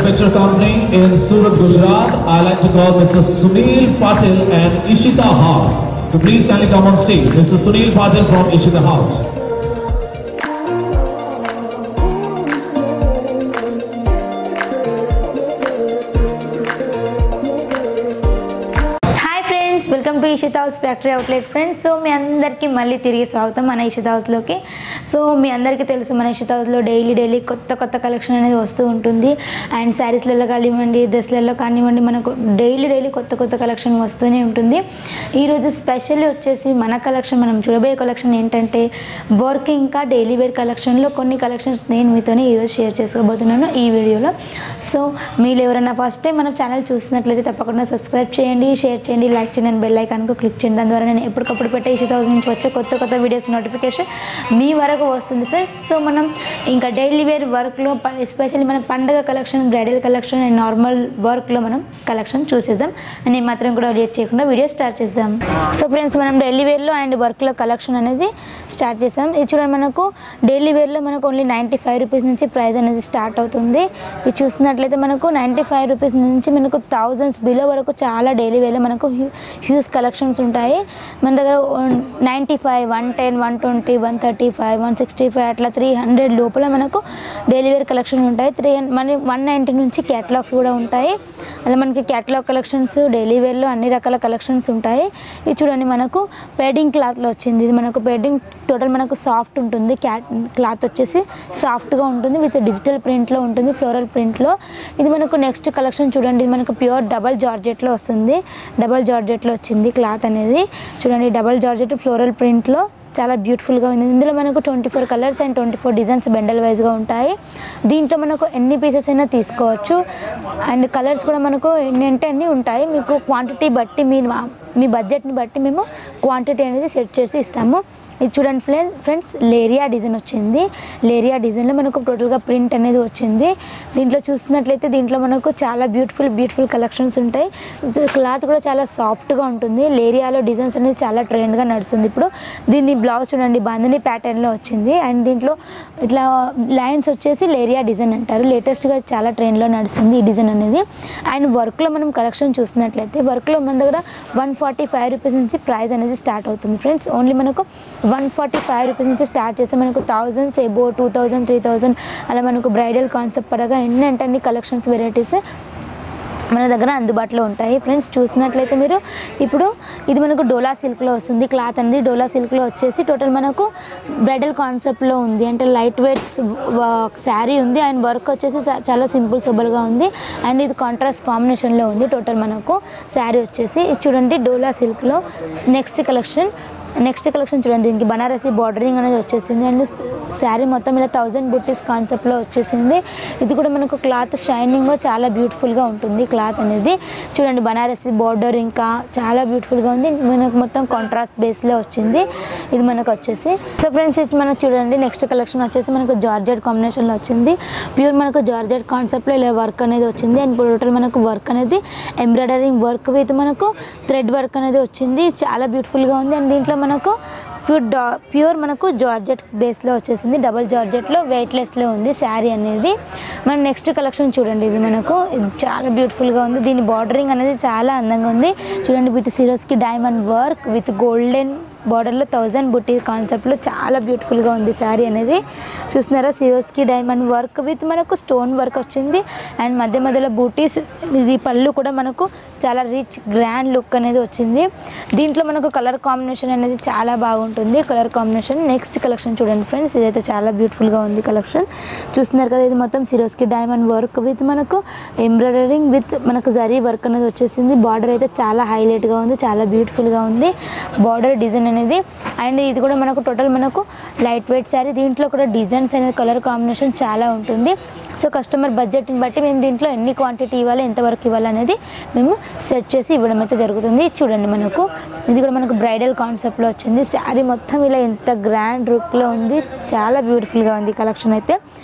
Manufacturer Company in Surat, Gujarat. I like to call Mr. Sunil Patil and Ishita House. So please kindly come on stage. Mr. Sunil Patil from Ishita House. Welcome to Ishita house factory outlet friends. So మీ అందరికీ మళ్ళీ తిరిగి స్వాగతం మన ఇషితా హౌస్లోకి. So మీ అందరికీ తెలుసు మన ఇషితా హౌస్లో డైలీ కొత్త కలెక్షన్ అనేది వస్తూ ఉంటుంది. అండ్ శారీస్లలో కానివ్వండి, డ్రెస్లలో కానివ్వండి, మనకు డైలీ కొత్త కలెక్షన్ వస్తూనే ఉంటుంది. ఈరోజు స్పెషల్లీ వచ్చేసి మన కలెక్షన్, మనం చూడబోయే కలెక్షన్ ఏంటంటే వర్క్ ఇంకా డైలీ వేర్ కలెక్షన్లో కొన్ని కలెక్షన్స్ నేను మీతోనే ఈరోజు షేర్ చేసుకోబోతున్నాను ఈ వీడియోలో. సో మీరు ఎవరైనా ఫస్ట్ టైం మన ఛానల్ చూసినట్లయితే తప్పకుండా సబ్స్క్రైబ్ చేయండి, షేర్ చేయండి, లైక్ చేయండి, బెల్ ఐకాన్కు క్లిక్ చేయండి. దాని ద్వారా నేను ఎప్పటికప్పుడు పెట్టే ఇషితా హౌస్ నుంచి వచ్చే కొత్త వీడియోస్ నోటిఫికేషన్ మీ వరకు వస్తుంది ఫ్రెండ్స్. సో మనం ఇంకా డైలీ వేర్ వర్క్లో ఎస్పెషల్లీ మన పండగ collection, bridal collection and normal వర్క్లో మనం కలెక్షన్ చూసేద్దాం. నేను మాత్రం కూడా లేట్ చేయకుండా వీడియో స్టార్ట్ చేద్దాం. సో ఫ్రెండ్స్ మనం డైలీ వేర్లో అండ్ వర్క్లో కలెక్షన్ అనేది స్టార్ట్ చేస్తాం. ఇది చూడండి, మనకు డైలీ వేర్లో మనకు ఓన్లీ 95 రూపీస్ నుంచి ప్రైస్ అనేది స్టార్ట్ అవుతుంది. ఇది చూస్తున్నట్లయితే మనకు 95 రూపీస్ నుంచి మనకు థౌజండ్స్ బిలో వరకు చాలా డైలీ వేర్లో మనకు హ్యూజ్ కలెక్షన్స్ ఉంటాయి. మన దగ్గర 95, 110, 120, 135, 165 అట్లా 300 లోపల మనకు డైలీ వేర్ కలెక్షన్ ఉంటాయి. 190 నుంచి క్యాటలాగ్స్ కూడా ఉంటాయి. అలా మనకి క్యాటలాగ్ కలెక్షన్స్, డైలీ వేర్లో అన్ని రకాల కలెక్షన్స్ ఉంటాయి. ఇది చూడండి, మనకు పెడ్డింగ్ క్లాత్లో వచ్చింది. ఇది మనకు పెడ్డింగ్ టోటల్ మనకు సాఫ్ట్ ఉంటుంది. క్లాత్ వచ్చేసి సాఫ్ట్గా ఉంటుంది, విత్ డిజిటల్ ప్రింట్లో ఉంటుంది, ఫ్లోరల్ ప్రింట్లో. ఇది మనకు నెక్స్ట్ కలెక్షన్ చూడండి, ఇది మనకు ప్యూర్ డబల్ జార్జెట్లో వస్తుంది. డబల్ జార్జెట్లో వచ్చింది క్లాత్ అనేది. చూడండి, డబల్ జార్జెట్ ఫ్లోరల్ ప్రింట్లో చాలా బ్యూటిఫుల్గా ఉంది. ఇందులో మనకు 24 కలర్స్ అండ్ 24 డిజైన్స్ బెండల్ వైజ్గా ఉంటాయి. దీంట్లో మనకు ఎన్ని పీసెస్ అయినా తీసుకోవచ్చు. అండ్ కలర్స్ కూడా మనకు ఎన్ని అంటే అన్నీ ఉంటాయి. మీకు క్వాంటిటీ బట్టి మీ బడ్జెట్ని బట్టి మేము క్వాంటిటీ అనేది సెట్ చేసి ఇస్తాము. ఇది చూడండి ఫ్రెండ్స్, లేరియా డిజైన్ వచ్చింది. లేరియా డిజైన్లో మనకు టోటల్గా ప్రింట్ అనేది వచ్చింది. దీంట్లో చూస్తున్నట్లయితే దీంట్లో మనకు చాలా బ్యూటిఫుల్ కలెక్షన్స్ ఉంటాయి. క్లాత్ కూడా చాలా సాఫ్ట్గా ఉంటుంది. లేరియాలో డిజైన్స్ అనేది చాలా ట్రెండ్గా నడుస్తుంది ఇప్పుడు. దీన్ని బ్లౌజ్ చూడండి, బాందిని ప్యాటర్న్లో వచ్చింది. అండ్ దీంట్లో ఇట్లా లైన్స్ వచ్చేసి లేరియా డిజైన్ అంటారు. లేటెస్ట్గా చాలా ట్రెండ్లో నడుస్తుంది ఈ డిజైన్ అనేది. అండ్ వర్క్లో మనం కలెక్షన్ చూసినట్లయితే వర్క్లో మన దగ్గర 145 రూపీస్ నుంచి ప్రైస్ అనేది స్టార్ట్ అవుతుంది ఫ్రెండ్స్. ఓన్లీ మనకు 145 రూపీస్ నుంచి స్టార్ట్ చేస్తే మనకు థౌజండ్స్ ఎబో 2000, 3000 అలా మనకు బ్రైడల్ కాన్సెప్ట్ పరంగా ఎన్ని అంటే అన్ని కలెక్షన్స్ వెరైటీస్ మన దగ్గర అందుబాటులో ఉంటాయి ఫ్రెండ్స్. చూసినట్లయితే మీరు ఇప్పుడు ఇది మనకు డోలా సిల్క్లో వస్తుంది. క్లాత్ అనేది డోలా సిల్క్లో వచ్చేసి టోటల్ మనకు బ్రైడల్ కాన్సెప్ట్లో ఉంది. అంటే లైట్ వెయిట్ శారీ ఉంది. అండ్ వర్క్ వచ్చేసి చాలా సింపుల్ సోబర్గా ఉంది. అండ్ ఇది కాంట్రాస్ట్ కాంబినేషన్లో ఉంది. టోటల్ మనకు శారీ వచ్చేసి ఇది చూడండి, డోలా సిల్క్లో నెక్స్ట్ కలెక్షన్ చూడండి. దీనికి బనారసి బార్డరింగ్ అనేది వచ్చేసింది. అండ్ శారీ మొత్తం ఇలా 1000 బుట్టీస్ కాన్సెప్ట్లో వచ్చేసింది. ఇది కూడా మనకు క్లాత్ షైనింగ్ చాలా బ్యూటిఫుల్గా ఉంటుంది. క్లాత్ అనేది చూడండి, బనారసి బార్డర్ ఇంకా చాలా బ్యూటిఫుల్గా ఉంది. మనకు మొత్తం కాంట్రాస్ట్ బేస్లో వచ్చింది. ఇది మనకు వచ్చేసి సో ఫ్రెండ్స్, ఇది మనకు చూడండి నెక్స్ట్ కలెక్షన్ వచ్చేసి మనకు జార్జెట్ కాంబినేషన్లో వచ్చింది. ప్యూర్ మనకు జార్జెట్ కాన్సెప్ట్లో ఇలా వర్క్ అనేది వచ్చింది. అండ్ టోటల్ మనకు వర్క్ అనేది ఎంబ్రాయిడరింగ్ వర్క్ విత్ మనకు థ్రెడ్ వర్క్ అనేది వచ్చింది. చాలా బ్యూటిఫుల్గా ఉంది. అండ్ దీంట్లో మనకు ప్యూర్ మనకు జార్జెట్ బేస్లో వచ్చేసింది. డబల్ జార్జెట్లో వెయిట్లెస్లో ఉంది శారీ అనేది. మన నెక్స్ట్ కలెక్షన్ చూడండి, ఇది మనకు చాలా బ్యూటిఫుల్గా ఉంది. దీని బార్డరింగ్ అనేది చాలా అందంగా ఉంది. చూడండి, with Swarovski diamond work with golden బార్డర్లో 1000 బుట్టి కాన్సెప్ట్లో చాలా బ్యూటిఫుల్గా ఉంది శారీ అనేది. చూస్తున్నారా, సిరోస్కి డైమండ్ వర్క్ విత్ మనకు స్టోన్ వర్క్ వచ్చింది. అండ్ మధ్యలో బూటీస్. ఇది పళ్ళు కూడా మనకు చాలా రిచ్ గ్రాండ్ లుక్ అనేది వచ్చింది. దీంట్లో మనకు కలర్ కాంబినేషన్ అనేది చాలా బాగుంటుంది. కలర్ కాంబినేషన్ నెక్స్ట్ కలెక్షన్ చూడండి ఫ్రెండ్స్, ఇదైతే చాలా బ్యూటిఫుల్గా ఉంది కలెక్షన్. చూస్తున్నారు కదా, ఇది మొత్తం సిరోస్కి డైమండ్ వర్క్ విత్ మనకు ఎంబ్రాయిడరింగ్ విత్ మనకు జరీ వర్క్ అనేది వచ్చేసింది. బార్డర్ అయితే చాలా హైలైట్గా ఉంది, చాలా బ్యూటిఫుల్గా ఉంది బార్డర్ డిజైన్ అనేది. అండ్ ఇది కూడా మనకు టోటల్ మనకు లైట్ వెయిట్ శారీ. దీంట్లో కూడా డిజైన్స్ అనేది కలర్ కాంబినేషన్ చాలా ఉంటుంది. సో కస్టమర్ బడ్జెట్ని బట్టి మేము దీంట్లో ఎన్ని క్వాంటిటీ ఇవ్వాలి, ఎంతవరకు ఇవ్వాలి అనేది మేము సెట్ చేసి ఇవ్వడం అయితే జరుగుతుంది. చూడండి, మనకు ఇది కూడా మనకు బ్రైడల్ కాన్సెప్ట్లో వచ్చింది. శారీ మొత్తం ఇలా ఎంత గ్రాండ్ లుక్లో ఉంది, చాలా బ్యూటిఫుల్గా ఉంది కలెక్షన్ అయితే.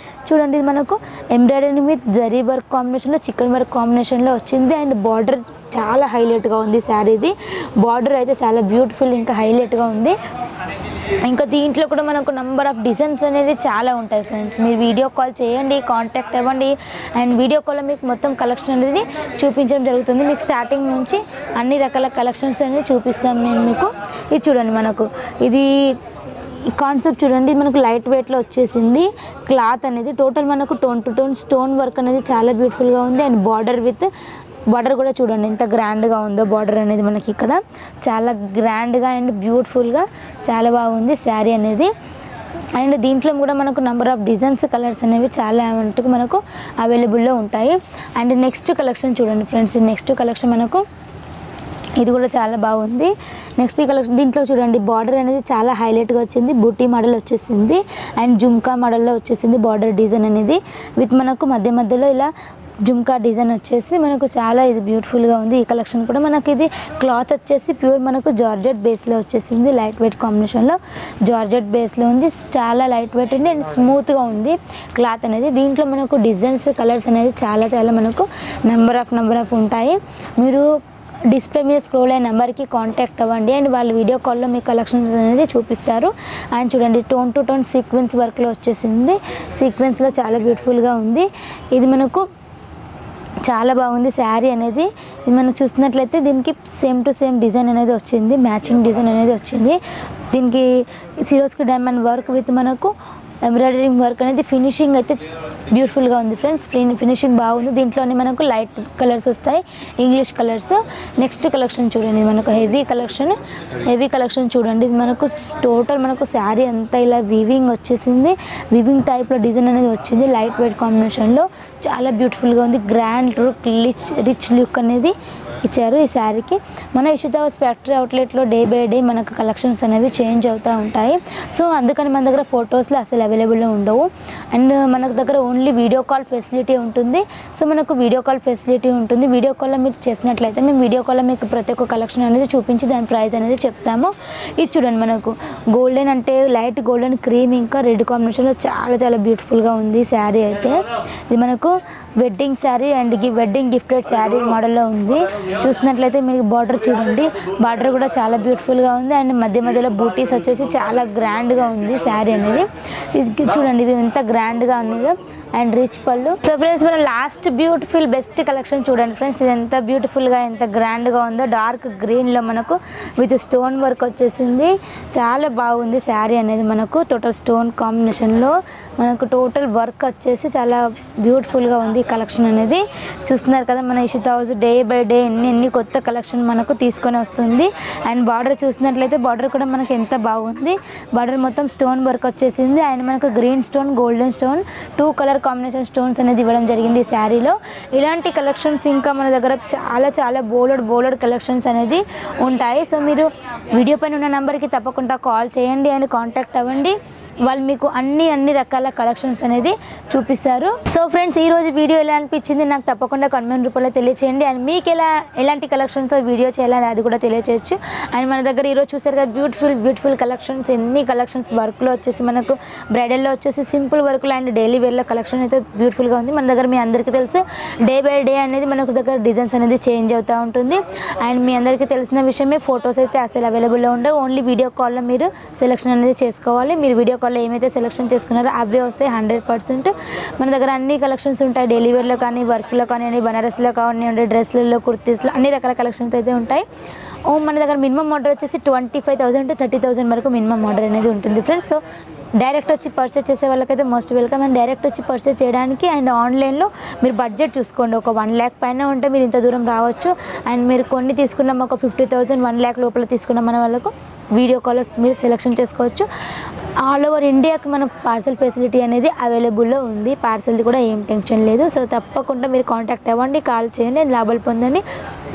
చూడండి, ఇది మనకు ఎంబ్రాయిడరింగ్ విత్ జరీ వర్క్ కాంబినేషన్లో చికెన్ వర్క్ కాంబినేషన్లో వచ్చింది. అండ్ బార్డర్ చాలా హైలైట్గా ఉంది శారీది. బార్డర్ అయితే చాలా బ్యూటిఫుల్ ఇంకా హైలైట్గా ఉంది. ఇంకా దీంట్లో కూడా మనకు నంబర్ ఆఫ్ డిజైన్స్ అనేది చాలా ఉంటాయి ఫ్రెండ్స్. మీరు వీడియో కాల్ చేయండి, కాంటాక్ట్ అవ్వండి, అండ్ వీడియో కాల్లో మీకు మొత్తం కలెక్షన్ అనేది చూపించడం జరుగుతుంది. మీకు స్టార్టింగ్ నుంచి అన్ని రకాల కలెక్షన్స్ అనేది చూపిస్తాం నేను మీకు. ఇది చూడండి, మనకు ఇది కాన్సెప్ట్ చూడండి, మనకు లైట్ వెయిట్లో వచ్చేసింది క్లాత్ అనేది. టోటల్ మనకు tone to tone stone work అనేది చాలా బ్యూటిఫుల్గా ఉంది. అండ్ బార్డర్ కూడా చూడండి ఎంత గ్రాండ్గా ఉందో. బార్డర్ అనేది మనకి ఇక్కడ చాలా గ్రాండ్గా అండ్ బ్యూటిఫుల్గా చాలా బాగుంది శారీ అనేది. అండ్ దీంట్లో కూడా మనకు నెంబర్ ఆఫ్ డిజైన్స్, కలర్స్ అనేవి చాలా మటుకు మనకు అవైలబుల్లో ఉంటాయి. అండ్ నెక్స్ట్ కలెక్షన్ చూడండి ఫ్రెండ్స్, నెక్స్ట్ కలెక్షన్ మనకు ఇది కూడా చాలా బాగుంది. నెక్స్ట్ ఈ కలెక్షన్ దీంట్లో చూడండి, బార్డర్ అనేది చాలా హైలైట్గా వచ్చింది. బూటీ మోడల్ వచ్చేసింది అండ్ జుమ్కా మోడల్లో వచ్చేసింది బార్డర్ డిజైన్ అనేది. విత్ మనకు మధ్యలో ఇలా జుమ్కా డిజైన్ వచ్చేసి మనకు చాలా ఇది బ్యూటిఫుల్గా ఉంది. ఈ కలెక్షన్ కూడా మనకి ఇది క్లాత్ వచ్చేసి ప్యూర్ మనకు జార్జెట్ బేస్లో వచ్చేసింది. లైట్ వెయిట్ కాంబినేషన్లో జార్జెట్ బేస్లో ఉంది. చాలా లైట్ వెయిట్ ఉంది అండ్ స్మూత్గా ఉంది క్లాత్ అనేది. దీంట్లో మనకు డిజైన్స్, కలర్స్ అనేది చాలా మనకు నెంబర్ ఆఫ్ ఉంటాయి. మీరు డిస్ప్లే మీద స్క్రోల్ అయిన నెంబర్కి కాంటాక్ట్ అవ్వండి అండ్ వాళ్ళు వీడియో కాల్లో మీ కలెక్షన్స్ అనేది చూపిస్తారు. అండ్ చూడండి, టోన్ టు టోన్ సీక్వెన్స్ వర్క్లో వచ్చేసింది. సీక్వెన్స్లో చాలా బ్యూటిఫుల్గా ఉంది. ఇది మనకు చాలా బాగుంది శారీ అనేది. ఇది మనం చూస్తున్నట్లయితే దీనికి సేమ్ టు సేమ్ డిజైన్ అనేది వచ్చింది, మ్యాచింగ్ డిజైన్ అనేది వచ్చింది. దీనికి సిరోస్కి డైమండ్ వర్క్ విత్ మనకు ఎంబ్రాయిడరింగ్ వర్క్ అనేది ఫినిషింగ్ అయితే బ్యూటిఫుల్గా ఉంది ఫ్రెండ్స్. ఫినిషింగ్ బాగుంది. దీంట్లోనే మనకు లైట్ కలర్స్ వస్తాయి, ఇంగ్లీష్ కలర్స్. నెక్స్ట్ కలెక్షన్ చూడండి, మనకు హెవీ కలెక్షన్ చూడండి. ఇది మనకు టోటల్ మనకు శారీ అంతా ఇలా వీవింగ్ వచ్చేసింది. వీవింగ్ టైప్లో డిజైన్ అనేది వచ్చింది లైట్ వెయిట్ కాంబినేషన్లో. చాలా బ్యూటిఫుల్గా ఉంది. గ్రాండ్ లుక్, రిచ్ లుక్ అనేది ఇచ్చారు ఈ శారీకి. మన ఇషితా హౌస్ ఫ్యాక్టరీ అవుట్లెట్లో డే బై డే మనకు కలెక్షన్స్ అనేవి చేంజ్ అవుతూ ఉంటాయి. సో అందుకని మన దగ్గర ఫొటోస్లో అసలు అవైలబుల్లో ఉండవు. అండ్ మన దగ్గర ఓన్లీ వీడియో కాల్ ఫెసిలిటీ ఉంటుంది. సో మనకు వీడియో కాల్ ఫెసిలిటీ ఉంటుంది. వీడియో కాల్లో మీరు చేసినట్లయితే మేము వీడియో కాల్లో మీకు ప్రతి ఒక్క కలెక్షన్ అనేది చూపించి దాని ప్రైస్ అనేది చెప్తాము. ఇది చూడండి, మనకు గోల్డెన్ అంటే లైట్ గోల్డెన్ క్రీమ్ ఇంకా రెడ్ కాంబినేషన్లో చాలా బ్యూటిఫుల్గా ఉంది శారీ అయితే. ఇది మనకు wedding sari and wedding gifted sari మోడల్లో ఉంది. చూస్తున్నట్లయితే మీకు బార్డర్ చూడండి, బార్డర్ కూడా చాలా బ్యూటిఫుల్గా ఉంది. అండ్ మధ్యలో బూటీస్ వచ్చేసి చాలా గ్రాండ్గా ఉంది శారీ అనేది. ఇది చూడండి, ఇది ఎంత గ్రాండ్గా ఉంది అండ్ రిచ్ పళ్ళు. సో ఫ్రెండ్స్, మనం లాస్ట్ బ్యూటిఫుల్ బెస్ట్ కలెక్షన్ చూడండి ఫ్రెండ్స్. ఇది ఎంత బ్యూటిఫుల్గా ఎంత గ్రాండ్గా ఉందో. డార్క్ గ్రీన్లో మనకు విత్ స్టోన్ వర్క్ వచ్చేసింది. చాలా బాగుంది శారీ అనేది. మనకు టోటల్ స్టోన్ కాంబినేషన్లో మనకు టోటల్ వర్క్ వచ్చేసి చాలా బ్యూటిఫుల్గా ఉంది కలెక్షన్ అనేది. చూస్తున్నారు కదా, మన Ishita house day by day ఎన్ని కొత్త కలెక్షన్ మనకు తీసుకొని వస్తుంది. అండ్ బార్డర్ చూసినట్లయితే బార్డర్ కూడా మనకు ఎంత బాగుంది. బార్డర్ మొత్తం స్టోన్ వర్క్ వచ్చేసింది. అండ్ మనకు green stone, golden stone, 2 colour combination stones అనేది ఇవ్వడం జరిగింది ఈ శారీలో. ఇలాంటి కలెక్షన్స్ ఇంకా మన దగ్గర చాలా బోలెడ్ కలెక్షన్స్ అనేది ఉంటాయి. సో మీరు వీడియో పైన ఉన్న నెంబర్కి తప్పకుండా కాల్ చేయండి అండ్ కాంటాక్ట్ అవ్వండి. వాళ్ళు మీకు అన్ని రకాల కలెక్షన్స్ అనేది చూపిస్తారు. సో ఫ్రెండ్స్, ఈ రోజు వీడియో ఎలా అనిపించింది నాకు తప్పకుండా కామెంట్ రూపంలో తెలియచేయండి. అండ్ మీకు ఎలాంటి కలెక్షన్స్ వీడియో చేయాలని అది కూడా తెలియచేయచ్చు. అండ్ మన దగ్గర ఈరోజు చూసారు కదా బ్యూటిఫుల్ కలెక్షన్స్. ఎన్ని కలెక్షన్స్ వర్క్లో వచ్చేసి మనకు బ్రైడల్లో వచ్చేసి సింపుల్ వర్క్లో అండ్ డైలీ వేర్లో కలెక్షన్ అయితే బ్యూటిఫుల్గా ఉంది. మన దగ్గర మీ అందరికీ తెలుసు డే బై డే అనేది మనకు దగ్గర డిజైన్స్ అనేది చేంజ్ అవుతూ ఉంటుంది. అండ్ మీ అందరికీ తెలిసిన విషయమే, ఫొటోస్ అయితే అసలు అవైలబుల్లో ఉండవు. ఓన్లీ వీడియో కాల్లో మీరు సెలెక్షన్ అనేది చేసుకోవాలి. మీరు వీడియో కాల్లో ఏమైతే సెలెక్షన్ చేసుకున్నారో అవే వస్తాయి 100%. మన దగ్గర అన్ని కలెక్షన్స్ ఉంటాయి. డైలీ వేర్లో కానీ, వర్క్లో కానివ్వండి, బనారస్లో కానివ్వండి, డ్రెస్లలో, కుర్తీస్లో అన్ని రకాల కలెక్షన్స్ అయితే ఉంటాయి. మన దగ్గర మినిమం ఆర్డర్ వచ్చేసి 25,000 to 30,000 వరకు మినిమం ఆర్డర్ అనేది ఉంటుంది ఫ్రెండ్స్. సో డైరెక్ట్ వచ్చి పర్చేస్ చేసే వాళ్ళకైతే మోస్ట్ వెల్కమ్. అండ్ డైరెక్ట్ వచ్చి పర్చేస్ చేయడానికి అండ్ ఆన్లైన్లో మీరు బడ్జెట్ చూసుకోండి. ఒక 1 lakh పైన ఉంటే మీరు ఇంత దూరం రావచ్చు. అండ్ మీరు కొన్ని తీసుకున్నాం ఒక 50,000, 1 lakh లోపల తీసుకున్నాం మన వాళ్ళకు వీడియో కాల్ మీరు సెలెక్షన్ చేసుకోవచ్చు. ఆల్ ఓవర్ ఇండియాకి మన పార్సల్ ఫెసిలిటీ అనేది అవైలబుల్లో ఉంది. పార్సల్ది కూడా ఏం టెన్షన్ లేదు. సో తప్పకుండా మీరు కాంటాక్ట్ అవ్వండి, కాల్ చేయండి, లాభాలు పొందండి.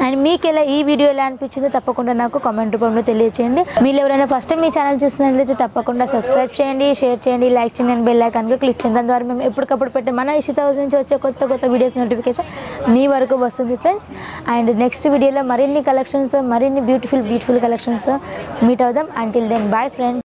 అండ్ మీకు ఈ వీడియో ఎలా అనిపించిందో తప్పకుండా నాకు కామెంట్ రూపంలో తెలియచేయండి. మీరు ఎవరైనా ఫస్ట్ టైం మీ ఛానల్ చూస్తున్నట్లయితే తప్పకుండా సబ్స్క్రైబ్ చేయండి, షేర్ చేయండి, లైక్ చేయండి అండ్ బెల్ ఐకాన్కి క్లిక్ చేయండి. దాని ద్వారా మేము ఎప్పటికప్పుడు పెట్టే మన ఇషితా హౌస్ నుంచి వచ్చే కొత్త వీడియోస్ నోటిఫికేషన్ మీ వరకు వస్తుంది ఫ్రెండ్స్. అండ్ నెక్స్ట్ వీడియోలో మరిన్ని కలెక్షన్స్తో, మరిన్ని బ్యూటిఫుల్ కలెక్షన్స్తో మీట్ అవుదాం. Until then bye friends.